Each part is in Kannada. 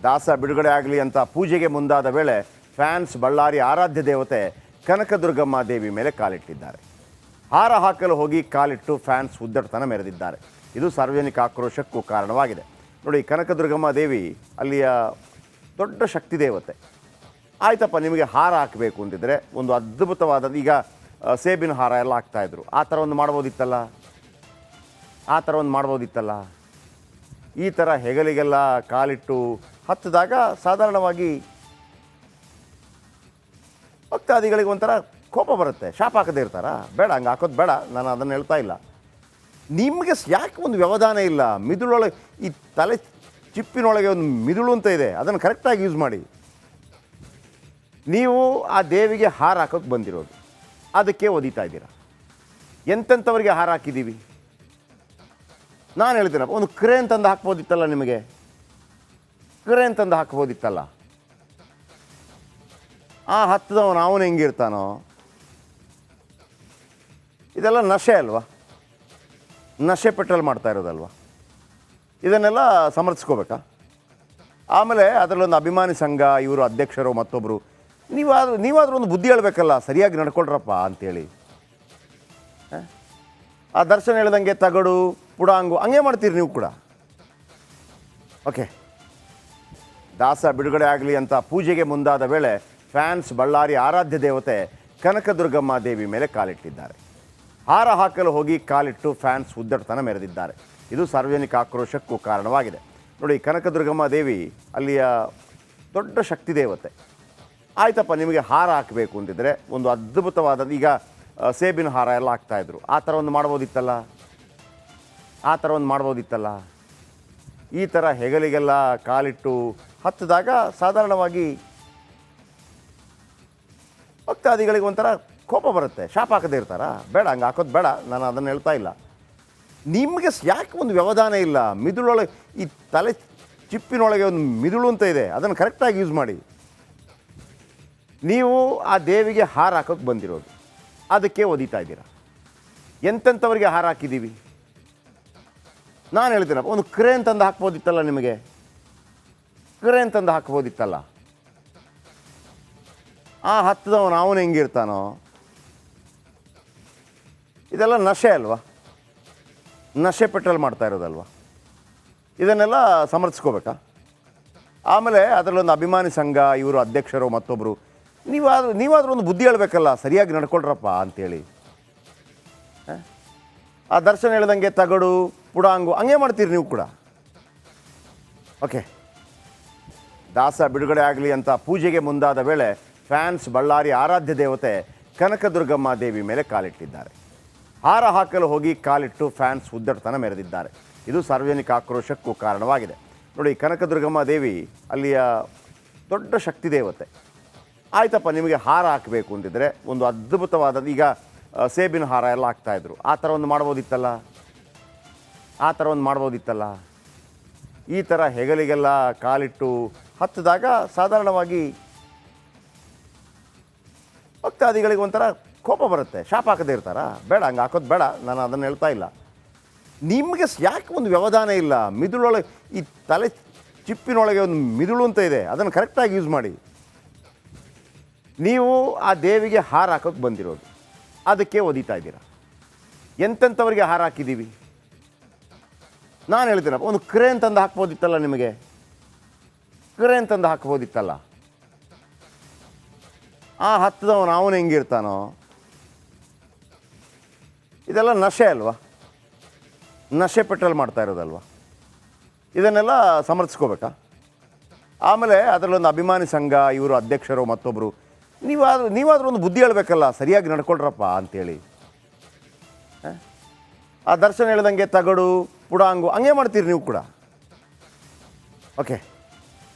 ದಾಸ ಬಿಡುಗಡೆ ಆಗಲಿ ಅಂತ ಪೂಜೆಗೆ ಮುಂದಾದ ವೇಳೆ ಫ್ಯಾನ್ಸ್ ಬಳ್ಳಾರಿ ಆರಾಧ್ಯ ದೇವತೆ ಕನಕದುರ್ಗಮ್ಮ ದೇವಿ ಮೇಲೆ ಕಾಲಿಟ್ಟಿದ್ದಾರೆ. ಹಾರ ಹಾಕಲು ಹೋಗಿ ಕಾಲಿಟ್ಟು ಫ್ಯಾನ್ಸ್ ಉದ್ದಟತನ ಮೆರೆದಿದ್ದಾರೆ. ಇದು ಸಾರ್ವಜನಿಕ ಆಕ್ರೋಶಕ್ಕೂ ಕಾರಣವಾಗಿದೆ. ನೋಡಿ, ಕನಕದುರ್ಗಮ್ಮ ದೇವಿ ಅಲ್ಲಿಯ ದೊಡ್ಡ ಶಕ್ತಿ ದೇವತೆ. ಆಯ್ತಪ್ಪ, ನಿಮಗೆ ಹಾರ ಹಾಕಬೇಕು ಅಂತಿದ್ರೆ ಒಂದು ಅದ್ಭುತವಾದ, ಈಗ ಸೇಬಿನ ಹಾರ ಎಲ್ಲ ಹಾಕ್ತಾಯಿದ್ರು, ಆ ಥರ ಒಂದು ಮಾಡ್ಬೋದಿತ್ತಲ್ಲ. ಈ ಥರ ಹೆಗಲಿಗೆಲ್ಲ ಕಾಲಿಟ್ಟು ಹತ್ತಿದಾಗ ಸಾಧಾರಣವಾಗಿ ಭಕ್ತಾದಿಗಳಿಗೆ ಒಂಥರ ಕೋಪ ಬರುತ್ತೆ. ಶಾಪ ಹಾಕದೇ ಇರ್ತಾರ? ಬೇಡ, ಹಂಗೆ ಹಾಕೋದು ಬೇಡ, ನಾನು ಅದನ್ನು ಹೇಳ್ತಾ ಇಲ್ಲ. ನಿಮಗೆ ಯಾಕೆ ಒಂದು ವ್ಯವಧಾನ ಇಲ್ಲ? ಮಿದುಳೊಳಗೆ, ಈ ತಲೆ ಚಿಪ್ಪಿನೊಳಗೆ ಒಂದು ಮಿದುಳು ಅಂತ ಇದೆ, ಅದನ್ನು ಕರೆಕ್ಟಾಗಿ ಯೂಸ್ ಮಾಡಿ. ನೀವು ಆ ದೇವಿಗೆ ಹಾರ ಹಾಕೋಕ್ಕೆ ಬಂದಿರೋದು, ಅದಕ್ಕೆ ಒದಿತಾ ಇದ್ದೀರಾ. ಎಂತೆಂಥವ್ರಿಗೆ ಹಾರ ಹಾಕಿದ್ದೀವಿ? ನಾನು ಹೇಳ್ತೀನಪ್ಪ, ಒಂದು ಕ್ರೇನ್ ತಂದು ಹಾಕ್ಬೋದಿತ್ತಲ್ಲ, ನಿಮಗೆ ಕ್ರೇನ್ ತಂದು ಹಾಕ್ಬೋದಿತ್ತಲ್ಲ. ಆ ಹತ್ತದವನು ಅವನು ಹೆಂಗಿರ್ತಾನೋ? ಇದೆಲ್ಲ ನಶೆ ಅಲ್ವಾ? ನಶೆ ಪೆಟ್ರೋಲ್ ಮಾಡ್ತಾ ಇರೋದಲ್ವ? ಇದನ್ನೆಲ್ಲ ಸಮರ್ಥಿಸ್ಕೋಬೇಕಾ? ಆಮೇಲೆ ಅದರಲ್ಲೊಂದು ಅಭಿಮಾನಿ ಸಂಘ, ಇವರು ಅಧ್ಯಕ್ಷರು, ಮತ್ತೊಬ್ಬರು, ನೀವಾದರೂ ಒಂದು ಬುದ್ಧಿ ಹೇಳಬೇಕಲ್ಲ, ಸರಿಯಾಗಿ ನಡ್ಕೊಳ್ರಪ್ಪ ಅಂತೇಳಿ. ಆ ದರ್ಶನ ಹೇಳ್ದಂಗೆ ತಗಡು ಪುಡಾಂಗು ಹಂಗೆ ಮಾಡ್ತೀರಿ ನೀವು ಕೂಡ. ಓಕೆ, ದಾಸ ಬಿಡುಗಡೆ ಆಗಲಿ ಅಂತ ಪೂಜೆಗೆ ಮುಂದಾದ ವೇಳೆ ಫ್ಯಾನ್ಸ್ ಬಳ್ಳಾರಿ ಆರಾಧ್ಯ ದೇವತೆ ಕನಕದುರ್ಗಮ್ಮ ದೇವಿ ಮೇಲೆ ಕಾಲಿಟ್ಟಿದ್ದಾರೆ. ಹಾರ ಹಾಕಲು ಹೋಗಿ ಕಾಲಿಟ್ಟು ಫ್ಯಾನ್ಸ್ ಉದ್ದಟತನ ಮೆರೆದಿದ್ದಾರೆ. ಇದು ಸಾರ್ವಜನಿಕ ಆಕ್ರೋಶಕ್ಕೂ ಕಾರಣವಾಗಿದೆ. ನೋಡಿ, ಕನಕದುರ್ಗಮ್ಮ ದೇವಿ ಅಲ್ಲಿಯ ದೊಡ್ಡ ಶಕ್ತಿ ದೇವತೆ. ಆಯ್ತಪ್ಪ, ನಿಮಗೆ ಹಾರ ಹಾಕಬೇಕು ಅಂತಿದ್ರೆ ಒಂದು ಅದ್ಭುತವಾದ, ಈಗ ಸೇಬಿನ ಹಾರ ಎಲ್ಲ ಹಾಕ್ತಾಯಿದ್ರು, ಆ ಥರ ಒಂದು ಮಾಡ್ಬೋದಿತ್ತಲ್ಲ. ಈ ಥರ ಹೆಗಲಿಗೆಲ್ಲ ಕಾಲಿಟ್ಟು ಹತ್ತಿದಾಗ ಸಾಧಾರಣವಾಗಿ ಭಕ್ತಾದಿಗಳಿಗೆ ಒಂಥರ ಕೋಪ ಬರುತ್ತೆ. ಶಾಪ ಹಾಕದೇ ಇರ್ತಾರ? ಬೇಡ, ಹಂಗೆ ಹಾಕೋದು ಬೇಡ, ನಾನು ಅದನ್ನು ಹೇಳ್ತಾ ಇಲ್ಲ. ನಿಮಗೆ ಯಾಕೆ ಒಂದು ವ್ಯವಧಾನ ಇಲ್ಲ? ಮಿದುಳೊಳಗೆ, ಈ ತಲೆ ಚಿಪ್ಪಿನೊಳಗೆ ಒಂದು ಮಿದುಳು ಅಂತ ಇದೆ, ಅದನ್ನು ಕರೆಕ್ಟಾಗಿ ಯೂಸ್ ಮಾಡಿ. ನೀವು ಆ ದೇವಿಗೆ ಹಾರ ಹಾಕೋಕ್ಕೆ ಬಂದಿರೋದು, ಅದಕ್ಕೆ ಒದಿತಾ ಇದ್ದೀರಾ. ಎಂತೆಂಥವ್ರಿಗೆ ಹಾರ ಹಾಕಿದ್ದೀವಿ? ನಾನು ಹೇಳ್ತೀನಪ್ಪ, ಒಂದು ಕ್ರೇನ್ ತಂದು ಹಾಕ್ಬೋದಿತ್ತಲ್ಲ, ನಿಮಗೆ ಕ್ರೇನ್ ತಂದು ಹಾಕ್ಬೋದಿತ್ತಲ್ಲ. ಆ ಹತ್ತದವನು ಅವನು ಹೆಂಗಿರ್ತಾನೋ? ಇದೆಲ್ಲ ನಶೆ ಅಲ್ವಾ? ನಶೆ ಪೆಟ್ರೋಲ್ ಮಾಡ್ತಾ ಇರೋದಲ್ವ? ಇದನ್ನೆಲ್ಲ ಸಮರ್ಥಿಸ್ಕೋಬೇಕಾ? ಆಮೇಲೆ ಅದರಲ್ಲೊಂದು ಅಭಿಮಾನಿ ಸಂಘ, ಇವರು ಅಧ್ಯಕ್ಷರು, ಮತ್ತೊಬ್ಬರು, ನೀವಾದರೂ ಒಂದು ಬುದ್ಧಿ ಹೇಳಬೇಕಲ್ಲ, ಸರಿಯಾಗಿ ನಡ್ಕೊಳ್ರಪ್ಪ ಅಂತೇಳಿ. ಆ ದರ್ಶನ ಹೇಳ್ದಂಗೆ ತಗಡು ಪುಡಾಂಗು ಹಂಗೆ ಮಾಡ್ತೀರಿ ನೀವು ಕೂಡ. ಓಕೆ, ದಾಸ ಬಿಡುಗಡೆ ಆಗಲಿ ಅಂತ ಪೂಜೆಗೆ ಮುಂದಾದ ವೇಳೆ ಫ್ಯಾನ್ಸ್ ಬಳ್ಳಾರಿ ಆರಾಧ್ಯ ದೇವತೆ ಕನಕದುರ್ಗಮ್ಮ ದೇವಿ ಮೇಲೆ ಕಾಲಿಟ್ಟಿದ್ದಾರೆ. ಹಾರ ಹಾಕಲು ಹೋಗಿ ಕಾಲಿಟ್ಟು ಫ್ಯಾನ್ಸ್ ಉದ್ದಟತನ ಮೆರೆದಿದ್ದಾರೆ. ಇದು ಸಾರ್ವಜನಿಕ ಆಕ್ರೋಶಕ್ಕೂ ಕಾರಣವಾಗಿದೆ. ನೋಡಿ, ಕನಕದುರ್ಗಮ್ಮ ದೇವಿ ಅಲ್ಲಿಯ ದೊಡ್ಡ ಶಕ್ತಿ ದೇವತೆ. ಆಯ್ತಪ್ಪ, ನಿಮಗೆ ಹಾರ ಹಾಕಬೇಕು ಅಂತಿದ್ರೆ ಒಂದು ಅದ್ಭುತವಾದ, ಈಗ ಸೇಬಿನ ಹಾರ ಎಲ್ಲ ಹಾಕ್ತಾಯಿದ್ರು, ಆ ಥರ ಒಂದು ಮಾಡ್ಬೋದಿತ್ತಲ್ಲ. ಈ ಥರ ಹೆಗಲಿಗೆಲ್ಲ ಕಾಲಿಟ್ಟು ಹತ್ತಿದಾಗ ಸಾಧಾರಣವಾಗಿ ಭಕ್ತಾದಿಗಳಿಗೆ ಒಂಥರ ಕೋಪ ಬರುತ್ತೆ. ಶಾಪ ಹಾಕದೇ ಇರ್ತಾರ? ಬೇಡ, ಹಂಗೆ ಹಾಕೋದು ಬೇಡ, ನಾನು ಅದನ್ನು ಹೇಳ್ತಾ ಇಲ್ಲ. ನಿಮಗೆ ಯಾಕೆ ಒಂದು ವ್ಯವಧಾನ ಇಲ್ಲ? ಮಿದುಳೊಳಗೆ, ಈ ತಲೆ ಚಿಪ್ಪಿನೊಳಗೆ ಒಂದು ಮಿದುಳು ಅಂತ ಇದೆ, ಅದನ್ನು ಕರೆಕ್ಟಾಗಿ ಯೂಸ್ ಮಾಡಿ. ನೀವು ಆ ದೇವಿಗೆ ಹಾರ ಹಾಕೋಕ್ಕೆ ಬಂದಿರೋದು, ಅದಕ್ಕೆ ಒದಿತಾ ಇದ್ದೀರಾ. ಎಂತೆಂಥವ್ರಿಗೆ ಹಾರ ಹಾಕಿದ್ದೀವಿ? ನಾನು ಹೇಳ್ತೀನಪ್ಪ, ಒಂದು ಕ್ರೇನ್ ತಂದು ಹಾಕ್ಬೋದಿತ್ತಲ್ಲ, ನಿಮಗೆ ಕ್ರೇನ್ ತಂದು ಹಾಕ್ಬೋದಿತ್ತಲ್ಲ. ಆ ಹತ್ತದವನು ಅವನು ಹೆಂಗಿರ್ತಾನೋ? ಇದೆಲ್ಲ ನಶೆ ಅಲ್ವಾ? ನಶೆ ಪೆಟ್ರೋಲ್ ಮಾಡ್ತಾ ಇರೋದಲ್ವ? ಇದನ್ನೆಲ್ಲ ಸಮರ್ಥಿಸ್ಕೋಬೇಕಾ? ಆಮೇಲೆ ಅದರಲ್ಲೊಂದು ಅಭಿಮಾನಿ ಸಂಘ, ಇವರು ಅಧ್ಯಕ್ಷರು, ಮತ್ತೊಬ್ಬರು, ನೀವಾದರೂ ಒಂದು ಬುದ್ಧಿ ಹೇಳಬೇಕಲ್ಲ, ಸರಿಯಾಗಿ ನಡ್ಕೊಳ್ರಪ್ಪ ಅಂತೇಳಿ. ಆ ದರ್ಶನ ಹೇಳ್ದಂಗೆ ತಗಡು ಪುಡಾಂಗು ಹಂಗೆ ಮಾಡ್ತೀರಿ ನೀವು ಕೂಡ. ಓಕೆ,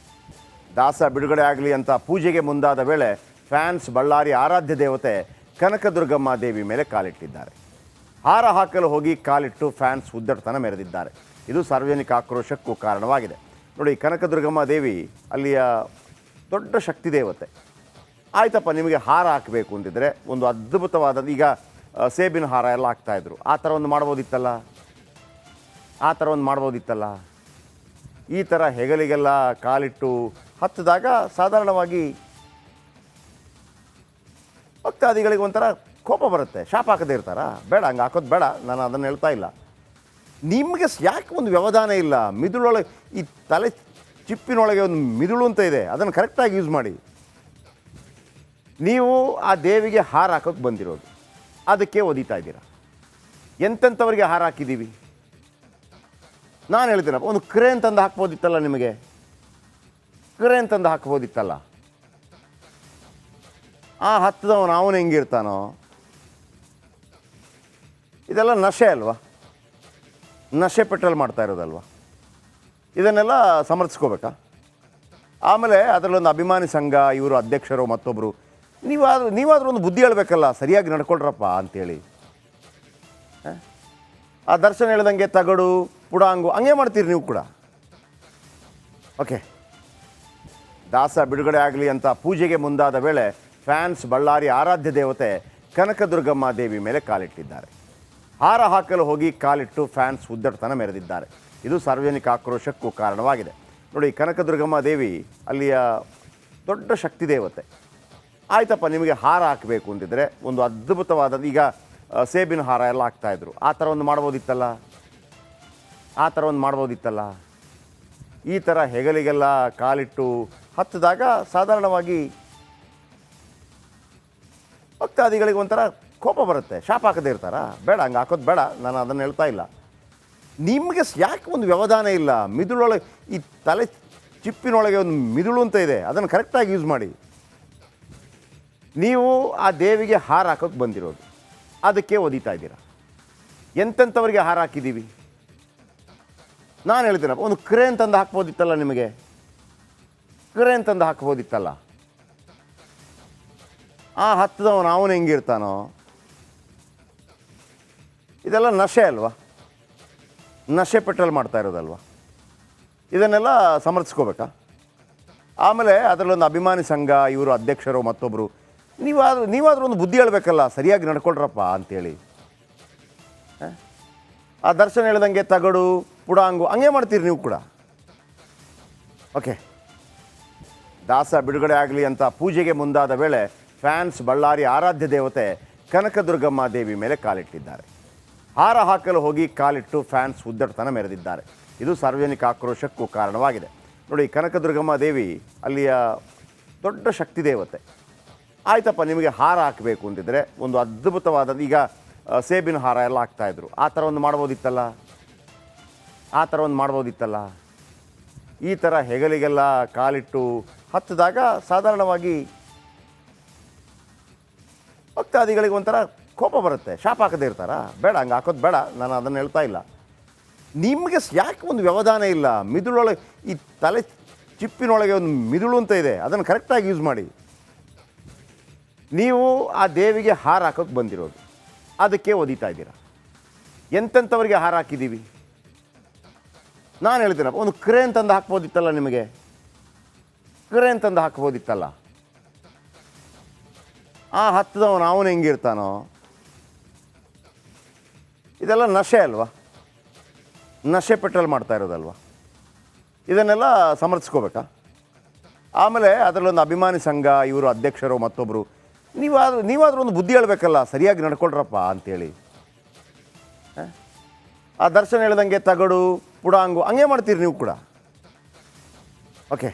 ದಾಸ ಬಿಡುಗಡೆ ಆಗಲಿ ಅಂತ ಪೂಜೆಗೆ ಮುಂದಾದ ವೇಳೆ ಫ್ಯಾನ್ಸ್ ಬಳ್ಳಾರಿ ಆರಾಧ್ಯ ದೇವತೆ ಕನಕದುರ್ಗಮ್ಮ ದೇವಿ ಮೇಲೆ ಕಾಲಿಟ್ಟಿದ್ದಾರೆ. ಹಾರ ಹಾಕಲು ಹೋಗಿ ಕಾಲಿಟ್ಟು ಫ್ಯಾನ್ಸ್ ಉದ್ದಟತನ ಮೆರೆದಿದ್ದಾರೆ. ಇದು ಸಾರ್ವಜನಿಕ ಆಕ್ರೋಶಕ್ಕೂ ಕಾರಣವಾಗಿದೆ. ನೋಡಿ, ಕನಕದುರ್ಗಮ್ಮ ದೇವಿ ಅಲ್ಲಿಯ ದೊಡ್ಡ ಶಕ್ತಿ ದೇವತೆ. ಆಯ್ತಪ್ಪ, ನಿಮಗೆ ಹಾರ ಹಾಕಬೇಕು ಅಂತಿದ್ರೆ ಒಂದು ಅದ್ಭುತವಾದ, ಈಗ ಸೇಬಿನ ಹಾರ ಎಲ್ಲ ಹಾಕ್ತಾಯಿದ್ರು, ಆ ಥರ ಒಂದು ಮಾಡ್ಬೋದಿತ್ತಲ್ಲ. ಈ ಥರ ಹೆಗಲಿಗೆಲ್ಲ ಕಾಲಿಟ್ಟು ಹತ್ತಿದಾಗ ಸಾಧಾರಣವಾಗಿ ಭಕ್ತಾದಿಗಳಿಗೆ ಒಂಥರ ಕೋಪ ಬರುತ್ತೆ. ಶಾಪ ಹಾಕದೇ ಇರ್ತಾರಾ? ಬೇಡ, ಹಂಗೆ ಹಾಕೋದು ಬೇಡ, ನಾನು ಅದನ್ನು ಹೇಳ್ತಾ ಇಲ್ಲ. ನಿಮಗೆ ಯಾಕೆ ಒಂದು ವ್ಯವಧಾನ ಇಲ್ಲ? ಮಿದುಳೊಳಗೆ ಈ ತಲೆ ಚಿಪ್ಪಿನೊಳಗೆ ಒಂದು ಮಿದುಳು ಅಂತ ಇದೆ, ಅದನ್ನು ಕರೆಕ್ಟಾಗಿ ಯೂಸ್ ಮಾಡಿ. ನೀವು ಆ ದೇವಿಗೆ ಹಾರ ಹಾಕೋಕ್ಕೆ ಬಂದಿರೋದು, ಅದಕ್ಕೆ ಒದಿತಾ ಇದ್ದೀರಾ. ಎಂತೆಂಥವ್ರಿಗೆ ಹಾರ ಹಾಕಿದ್ದೀವಿ? ನಾನು ಹೇಳ್ತೀನಪ್ಪ, ಒಂದು ಕ್ರೇನ್ ತಂದು ಹಾಕ್ಬೋದಿತ್ತಲ್ಲ, ನಿಮಗೆ ಕ್ರೇನ್ ತಂದು ಹಾಕ್ಬೋದಿತ್ತಲ್ಲ. ಆ ಹತ್ತದವನು ಅವನು ಹೆಂಗಿರ್ತಾನೋ? ಇದೆಲ್ಲ ನಶೆ ಅಲ್ವಾ? ನಶೆ ಪೆಟ್ರೋಲ್ ಮಾಡ್ತಾ ಇರೋದಲ್ವ? ಇದನ್ನೆಲ್ಲ ಸಮರ್ಥಿಸ್ಕೋಬೇಕಾ? ಆಮೇಲೆ ಅದರಲ್ಲೊಂದು ಅಭಿಮಾನಿ ಸಂಘ, ಇವರು ಅಧ್ಯಕ್ಷರು, ಮತ್ತೊಬ್ಬರು, ನೀವಾದರೂ ಒಂದು ಬುದ್ಧಿ ಹೇಳಬೇಕಲ್ಲ, ಸರಿಯಾಗಿ ನಡ್ಕೊಳ್ರಪ್ಪ ಅಂತೇಳಿ. ಆ ದರ್ಶನ ಹೇಳ್ದಂಗೆ ತಗಡು ಪುಡಾಂಗು ಹಂಗೆ ಮಾಡ್ತೀರಿ ನೀವು ಕೂಡ. ಓಕೆ, ದಾಸ ಬಿಡುಗಡೆ ಆಗಲಿ ಅಂತ ಪೂಜೆಗೆ ಮುಂದಾದ ವೇಳೆ ಫ್ಯಾನ್ಸ್ ಬಳ್ಳಾರಿ ಆರಾಧ್ಯ ದೇವತೆ ಕನಕದುರ್ಗಮ್ಮ ದೇವಿ ಮೇಲೆ ಕಾಲಿಟ್ಟಿದ್ದಾರೆ. ಹಾರ ಹಾಕಲು ಹೋಗಿ ಕಾಲಿಟ್ಟು ಫ್ಯಾನ್ಸ್ ಉದ್ದಟತನ ಮೆರೆದಿದ್ದಾರೆ. ಇದು ಸಾರ್ವಜನಿಕ ಆಕ್ರೋಶಕ್ಕೂ ಕಾರಣವಾಗಿದೆ. ನೋಡಿ, ಕನಕದುರ್ಗಮ್ಮ ದೇವಿ ಅಲ್ಲಿಯ ದೊಡ್ಡ ಶಕ್ತಿ ದೇವತೆ. ಆಯ್ತಪ್ಪ, ನಿಮಗೆ ಹಾರ ಹಾಕಬೇಕು ಅಂತಿದ್ರೆ ಒಂದು ಅದ್ಭುತವಾದ, ಈಗ ಸೇಬಿನ ಹಾರ ಎಲ್ಲ ಹಾಕ್ತಾಯಿದ್ರು, ಆ ಥರ ಒಂದು ಮಾಡ್ಬೋದಿತ್ತಲ್ಲ. ಈ ಥರ ಹೆಗಲಿಗೆಲ್ಲ ಕಾಲಿಟ್ಟು ಹತ್ತಿದಾಗ ಸಾಧಾರಣವಾಗಿ ಭಕ್ತಾದಿಗಳಿಗೆ ಒಂಥರ ಕೋಪ ಬರುತ್ತೆ. ಶಾಪ ಹಾಕದೇ ಇರ್ತಾರಾ? ಬೇಡ, ಹಂಗೆ ಹಾಕೋದು ಬೇಡ, ನಾನು ಅದನ್ನು ಹೇಳ್ತಾ ಇಲ್ಲ. ನಿಮಗೆ ಯಾಕೆ ಒಂದು ವ್ಯವಧಾನ ಇಲ್ಲ? ಮಿದುಳೊಳಗೆ ಈ ತಲೆ ಚಿಪ್ಪಿನೊಳಗೆ ಒಂದು ಮಿದುಳು ಅಂತ ಇದೆ, ಅದನ್ನು ಕರೆಕ್ಟಾಗಿ ಯೂಸ್ ಮಾಡಿ. ನೀವು ಆ ದೇವಿಗೆ ಹಾರ ಹಾಕೋಕ್ಕೆ ಬಂದಿರೋದು, ಅದಕ್ಕೆ ಒದಿತಾ ಇದ್ದೀರಾ. ಎಂತೆಂಥವ್ರಿಗೆ ಹಾರ ಹಾಕಿದ್ದೀವಿ? ನಾನು ಹೇಳ್ತೀನಪ್ಪ, ಒಂದು ಕ್ರೇನ್ ತಂದು ಹಾಕ್ಬೋದಿತ್ತಲ್ಲ, ನಿಮಗೆ ಕ್ರೇನ್ ತಂದು ಹಾಕ್ಬೋದಿತ್ತಲ್ಲ. ಆ ಹತ್ತದವನು ಅವನು ಹೆಂಗಿರ್ತಾನೋ? ಇದೆಲ್ಲ ನಶೆ ಅಲ್ವಾ? ನಶೆ ಪೆಟ್ರೋಲ್ ಮಾಡ್ತಾ ಇರೋದಲ್ವ? ಇದನ್ನೆಲ್ಲ ಸಮರ್ಥಿಸ್ಕೋಬೇಕಾ? ಆಮೇಲೆ ಅದರಲ್ಲೊಂದು ಅಭಿಮಾನಿ ಸಂಘ, ಇವರು ಅಧ್ಯಕ್ಷರು, ಮತ್ತೊಬ್ಬರು, ನೀವಾದರೂ ಒಂದು ಬುದ್ಧಿ ಹೇಳಬೇಕಲ್ಲ, ಸರಿಯಾಗಿ ನಡ್ಕೊಳ್ರಪ್ಪ ಅಂತೇಳಿ. ಆ ದರ್ಶನ ಹೇಳ್ದಂಗೆ ತಗಡು ಪುಡಾಂಗು ಹಂಗೆ ಮಾಡ್ತೀರಿ ನೀವು ಕೂಡ. ಓಕೆ, ದಾಸ ಬಿಡುಗಡೆ ಆಗಲಿ ಅಂತ ಪೂಜೆಗೆ ಮುಂದಾದ ವೇಳೆ ಫ್ಯಾನ್ಸ್ ಬಳ್ಳಾರಿ ಆರಾಧ್ಯ ದೇವತೆ ಕನಕದುರ್ಗಮ್ಮ ದೇವಿ ಮೇಲೆ ಕಾಲಿಟ್ಟಿದ್ದಾರೆ. ಹಾರ ಹಾಕಲು ಹೋಗಿ ಕಾಲಿಟ್ಟು ಫ್ಯಾನ್ಸ್ ಉದ್ದಟತನ ಮೆರೆದಿದ್ದಾರೆ. ಇದು ಸಾರ್ವಜನಿಕ ಆಕ್ರೋಶಕ್ಕೂ ಕಾರಣವಾಗಿದೆ. ನೋಡಿ, ಕನಕದುರ್ಗಮ್ಮ ದೇವಿ ಅಲ್ಲಿಯ ದೊಡ್ಡ ಶಕ್ತಿ ದೇವತೆ. ಆಯ್ತಪ್ಪ, ನಿಮಗೆ ಹಾರ ಹಾಕಬೇಕು ಅಂತಿದ್ರೆ ಒಂದು ಅದ್ಭುತವಾದ, ಈಗ ಸೇಬಿನ ಹಾರ ಎಲ್ಲ ಹಾಕ್ತಾಯಿದ್ರು, ಆ ಥರ ಒಂದು ಮಾಡ್ಬೋದಿತ್ತಲ್ಲ. ಈ ಥರ ಹೆಗಲಿಗೆಲ್ಲ ಕಾಲಿಟ್ಟು ಹತ್ತಿದಾಗ ಸಾಧಾರಣವಾಗಿ ಭಕ್ತಾದಿಗಳಿಗೆ ಒಂಥರ ಕೋಪ ಬರುತ್ತೆ. ಶಾಪ ಹಾಕದೇ ಇರ್ತಾರಾ? ಬೇಡ, ಹಂಗೆ ಹಾಕೋದು ಬೇಡ, ನಾನು ಅದನ್ನು ಹೇಳ್ತಾ ಇಲ್ಲ. ನಿಮಗೆ ಯಾಕೆ ಒಂದು ವ್ಯವಧಾನ ಇಲ್ಲ? ಮಿದುಳೊಳಗೆ ಈ ತಲೆ ಚಿಪ್ಪಿನೊಳಗೆ ಒಂದು ಮಿದುಳು ಅಂತ ಇದೆ, ಅದನ್ನು ಕರೆಕ್ಟಾಗಿ ಯೂಸ್ ಮಾಡಿ. ನೀವು ಆ ದೇವಿಗೆ ಹಾರ ಹಾಕೋಕ್ಕೆ ಬಂದಿರೋದು, ಅದಕ್ಕೆ ಒದಿತಾ ಇದ್ದೀರಾ. ಎಂತೆಂಥವ್ರಿಗೆ ಹಾರ ಹಾಕಿದ್ದೀವಿ? ನಾನು ಹೇಳ್ತೀನಪ್ಪ, ಒಂದು ಕ್ರೇನ್ ತಂದು ಹಾಕ್ಬೋದಿತ್ತಲ್ಲ, ನಿಮಗೆ ಕ್ರೇನ್ ತಂದು ಹಾಕ್ಬೋದಿತ್ತಲ್ಲ. ಆ ಹತ್ತದವನು ಅವನು ಹೆಂಗಿರ್ತಾನೋ? ಇದೆಲ್ಲ ನಶೆ ಅಲ್ವಾ? ನಶೆ ಪೆಟ್ರೋಲ್ ಮಾಡ್ತಾ ಇರೋದಲ್ವ? ಇದನ್ನೆಲ್ಲ ಸಮರ್ಥಿಸ್ಕೋಬೇಕಾ? ಆಮೇಲೆ ಅದರಲ್ಲೊಂದು ಅಭಿಮಾನಿ ಸಂಘ, ಇವರು ಅಧ್ಯಕ್ಷರು, ಮತ್ತೊಬ್ಬರು, ನೀವಾದರೂ ಒಂದು ಬುದ್ಧಿ ಹೇಳಬೇಕಲ್ಲ, ಸರಿಯಾಗಿ ನಡ್ಕೊಳ್ರಪ್ಪ ಅಂತೇಳಿ. ಆ ದರ್ಶನ ಹೇಳ್ದಂಗೆ ತಗಡು ಪುಡಾಂಗು ಹಂಗೆ ಮಾಡ್ತೀರಿ ನೀವು ಕೂಡ. ಓಕೆ,